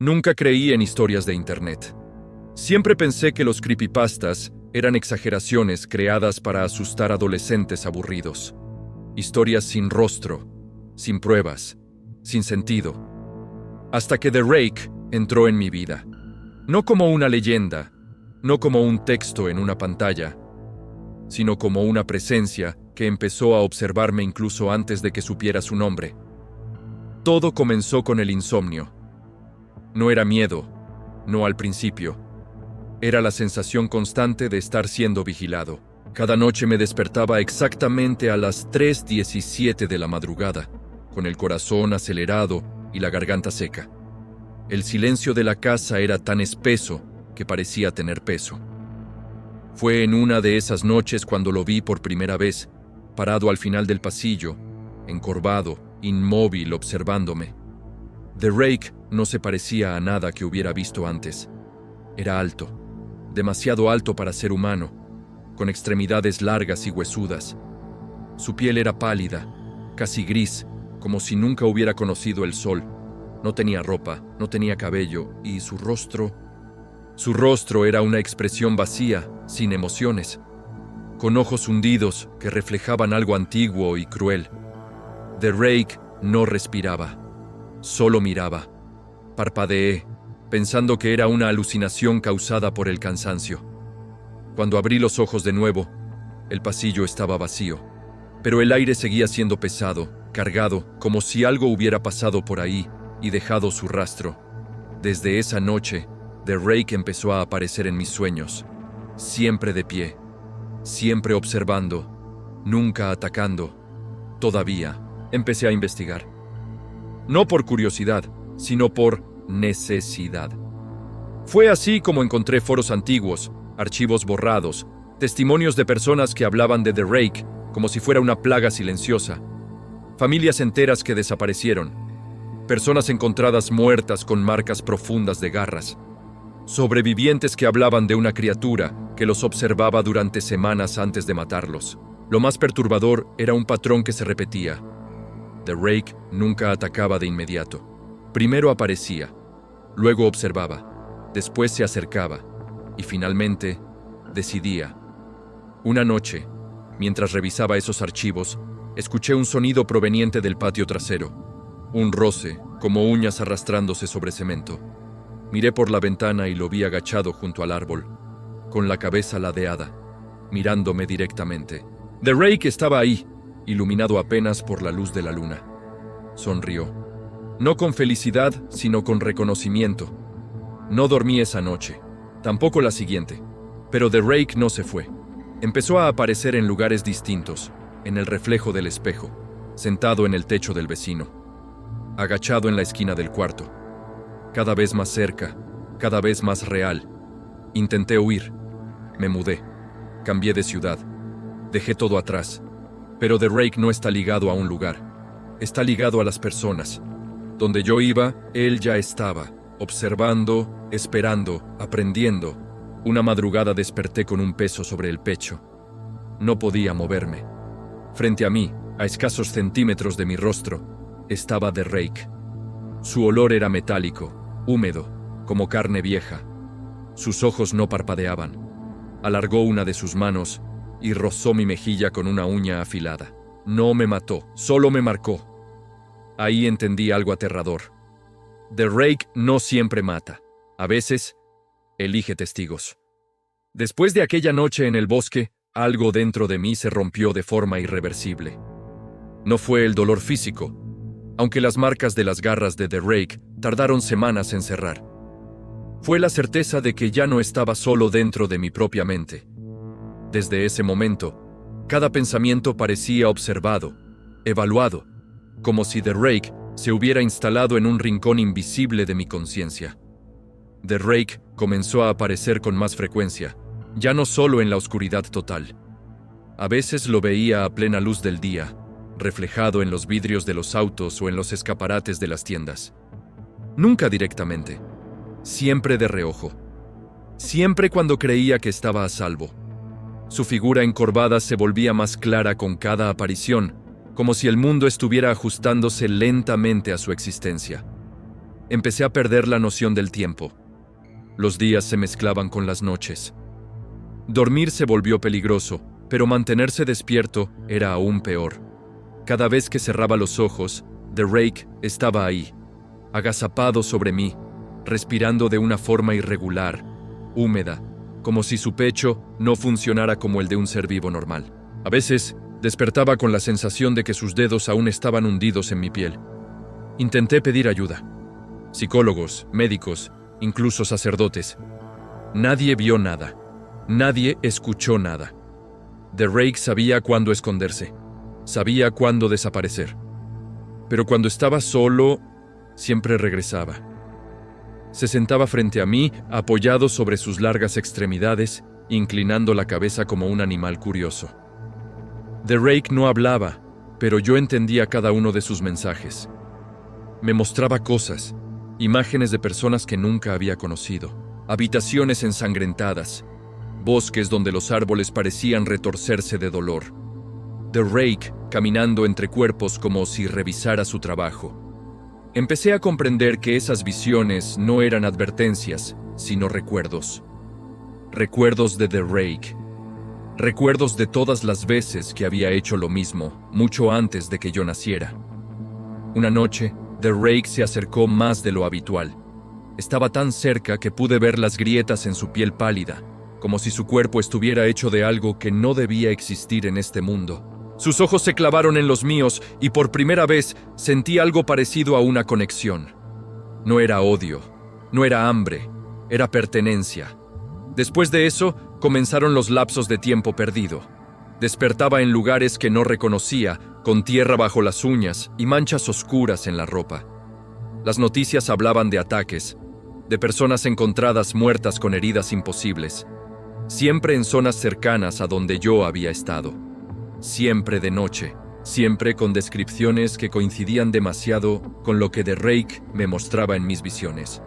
Nunca creí en historias de Internet. Siempre pensé que los creepypastas eran exageraciones creadas para asustar a adolescentes aburridos. Historias sin rostro, sin pruebas, sin sentido. Hasta que The Rake entró en mi vida. No como una leyenda, no como un texto en una pantalla, sino como una presencia que empezó a observarme incluso antes de que supiera su nombre. Todo comenzó con el insomnio. No era miedo, no al principio. Era la sensación constante de estar siendo vigilado. Cada noche me despertaba exactamente a las 3:17 de la madrugada, con el corazón acelerado y la garganta seca. El silencio de la casa era tan espeso que parecía tener peso. Fue en una de esas noches cuando lo vi por primera vez, parado al final del pasillo, encorvado, inmóvil, observándome. The Rake no se parecía a nada que hubiera visto antes. Era alto, demasiado alto para ser humano, con extremidades largas y huesudas. Su piel era pálida, casi gris, como si nunca hubiera conocido el sol. No tenía ropa, no tenía cabello, y su rostro era una expresión vacía, sin emociones, con ojos hundidos que reflejaban algo antiguo y cruel. The Rake no respiraba, solo miraba. Parpadeé, pensando que era una alucinación causada por el cansancio. Cuando abrí los ojos de nuevo, el pasillo estaba vacío, pero el aire seguía siendo pesado, cargado, como si algo hubiera pasado por ahí y dejado su rastro. Desde esa noche, The Rake empezó a aparecer en mis sueños, siempre de pie, siempre observando, nunca atacando. Todavía, empecé a investigar. No por curiosidad, sino por necesidad. Fue así como encontré foros antiguos, archivos borrados, testimonios de personas que hablaban de The Rake como si fuera una plaga silenciosa, familias enteras que desaparecieron, personas encontradas muertas con marcas profundas de garras, sobrevivientes que hablaban de una criatura que los observaba durante semanas antes de matarlos. Lo más perturbador era un patrón que se repetía. The Rake nunca atacaba de inmediato. Primero aparecía, luego observaba, después se acercaba y finalmente decidía. Una noche, mientras revisaba esos archivos, escuché un sonido proveniente del patio trasero, un roce, como uñas arrastrándose sobre cemento. Miré por la ventana y lo vi agachado junto al árbol, con la cabeza ladeada, mirándome directamente. The Rake estaba ahí, iluminado apenas por la luz de la luna. Sonrió. No con felicidad, sino con reconocimiento. No dormí esa noche, tampoco la siguiente. Pero The Rake no se fue. Empezó a aparecer en lugares distintos, en el reflejo del espejo, sentado en el techo del vecino, agachado en la esquina del cuarto. Cada vez más cerca, cada vez más real. Intenté huir. Me mudé. Cambié de ciudad. Dejé todo atrás. Pero The Rake no está ligado a un lugar. Está ligado a las personas. Donde yo iba, él ya estaba, observando, esperando, aprendiendo. Una madrugada desperté con un peso sobre el pecho. No podía moverme. Frente a mí, a escasos centímetros de mi rostro, estaba The Rake. Su olor era metálico, húmedo, como carne vieja. Sus ojos no parpadeaban. Alargó una de sus manos y rozó mi mejilla con una uña afilada. No me mató, solo me marcó. Ahí entendí algo aterrador. The Rake no siempre mata. A veces, elige testigos. Después de aquella noche en el bosque, algo dentro de mí se rompió de forma irreversible. No fue el dolor físico, aunque las marcas de las garras de The Rake tardaron semanas en cerrar. Fue la certeza de que ya no estaba solo dentro de mi propia mente. Desde ese momento, cada pensamiento parecía observado, evaluado, como si The Rake se hubiera instalado en un rincón invisible de mi conciencia. The Rake comenzó a aparecer con más frecuencia, ya no solo en la oscuridad total. A veces lo veía a plena luz del día, reflejado en los vidrios de los autos o en los escaparates de las tiendas. Nunca directamente, siempre de reojo. Siempre cuando creía que estaba a salvo. Su figura encorvada se volvía más clara con cada aparición, como si el mundo estuviera ajustándose lentamente a su existencia. empecé a perder la noción del tiempo. Los días se mezclaban con las noches. Dormir se volvió peligroso, pero mantenerse despierto era aún peor. Cada vez que cerraba los ojos, The Rake estaba ahí, agazapado sobre mí, respirando de una forma irregular, húmeda, como si su pecho no funcionara como el de un ser vivo normal. A veces, despertaba con la sensación de que sus dedos aún estaban hundidos en mi piel. Intenté pedir ayuda. Psicólogos, médicos, incluso sacerdotes. Nadie vio nada. Nadie escuchó nada. The Rake sabía cuándo esconderse. Sabía cuándo desaparecer. Pero cuando estaba solo, siempre regresaba. Se sentaba frente a mí, apoyado sobre sus largas extremidades, inclinando la cabeza como un animal curioso. The Rake no hablaba, pero yo entendía cada uno de sus mensajes. Me mostraba cosas, imágenes de personas que nunca había conocido, habitaciones ensangrentadas, bosques donde los árboles parecían retorcerse de dolor. The Rake caminando entre cuerpos como si revisara su trabajo. Empecé a comprender que esas visiones no eran advertencias, sino recuerdos. Recuerdos de The Rake. Recuerdos de todas las veces que había hecho lo mismo, mucho antes de que yo naciera. Una noche, The Rake se acercó más de lo habitual. Estaba tan cerca que pude ver las grietas en su piel pálida, como si su cuerpo estuviera hecho de algo que no debía existir en este mundo. Sus ojos se clavaron en los míos y por primera vez sentí algo parecido a una conexión. No era odio, no era hambre, era pertenencia. Después de eso, comenzaron los lapsos de tiempo perdido. Despertaba en lugares que no reconocía, con tierra bajo las uñas y manchas oscuras en la ropa. Las noticias hablaban de ataques, de personas encontradas muertas con heridas imposibles, siempre en zonas cercanas a donde yo había estado. Siempre de noche, siempre con descripciones que coincidían demasiado con lo que The Rake me mostraba en mis visiones.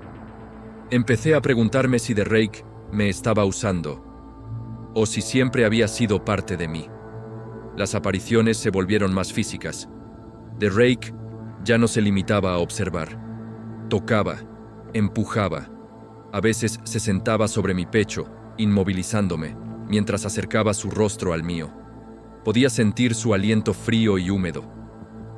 Empecé a preguntarme si The Rake me estaba usando, o si siempre había sido parte de mí. Las apariciones se volvieron más físicas. The Rake ya no se limitaba a observar. Tocaba, empujaba. A veces se sentaba sobre mi pecho, inmovilizándome, mientras acercaba su rostro al mío. Podía sentir su aliento frío y húmedo.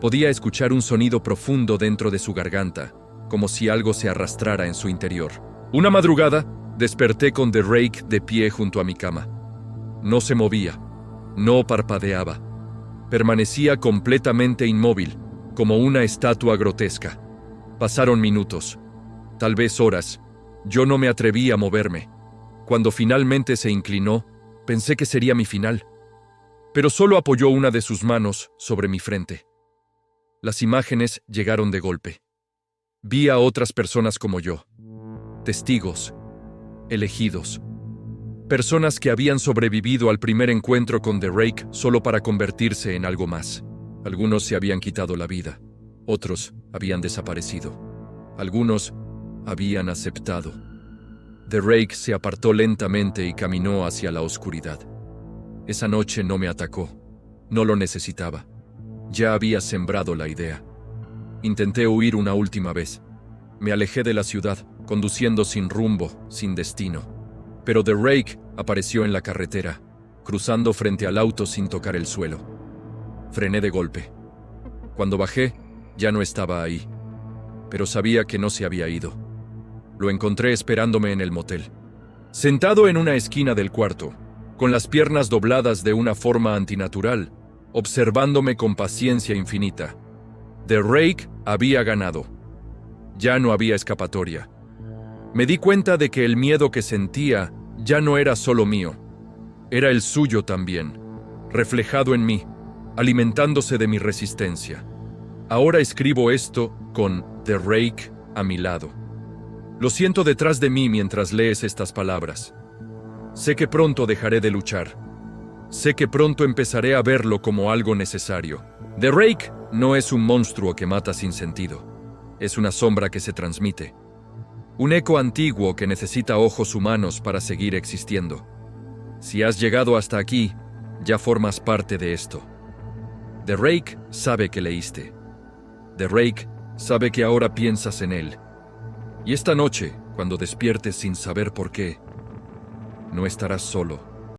Podía escuchar un sonido profundo dentro de su garganta, como si algo se arrastrara en su interior. Una madrugada, desperté con The Rake de pie junto a mi cama. No se movía, no parpadeaba. Permanecía completamente inmóvil, como una estatua grotesca. Pasaron minutos, tal vez horas. Yo no me atreví a moverme. Cuando finalmente se inclinó, pensé que sería mi final. Pero solo apoyó una de sus manos sobre mi frente. Las imágenes llegaron de golpe. Vi a otras personas como yo, testigos, elegidos, personas que habían sobrevivido al primer encuentro con The Rake solo para convertirse en algo más. Algunos se habían quitado la vida, otros habían desaparecido, algunos habían aceptado. The Rake se apartó lentamente y caminó hacia la oscuridad. Esa noche no me atacó. No lo necesitaba. Ya había sembrado la idea. Intenté huir una última vez. Me alejé de la ciudad, conduciendo sin rumbo, sin destino. Pero The Rake apareció en la carretera, cruzando frente al auto sin tocar el suelo. Frené de golpe. Cuando bajé, ya no estaba ahí. Pero sabía que no se había ido. Lo encontré esperándome en el motel. Sentado en una esquina del cuarto, con las piernas dobladas de una forma antinatural, observándome con paciencia infinita. The Rake había ganado. Ya no había escapatoria. Me di cuenta de que el miedo que sentía ya no era solo mío. Era el suyo también, reflejado en mí, alimentándose de mi resistencia. Ahora escribo esto con The Rake a mi lado. Lo siento detrás de mí mientras lees estas palabras. Sé que pronto dejaré de luchar. Sé que pronto empezaré a verlo como algo necesario. The Rake no es un monstruo que mata sin sentido. Es una sombra que se transmite. Un eco antiguo que necesita ojos humanos para seguir existiendo. Si has llegado hasta aquí, ya formas parte de esto. The Rake sabe que leíste. The Rake sabe que ahora piensas en él. Y esta noche, cuando despiertes sin saber por qué, no estarás solo.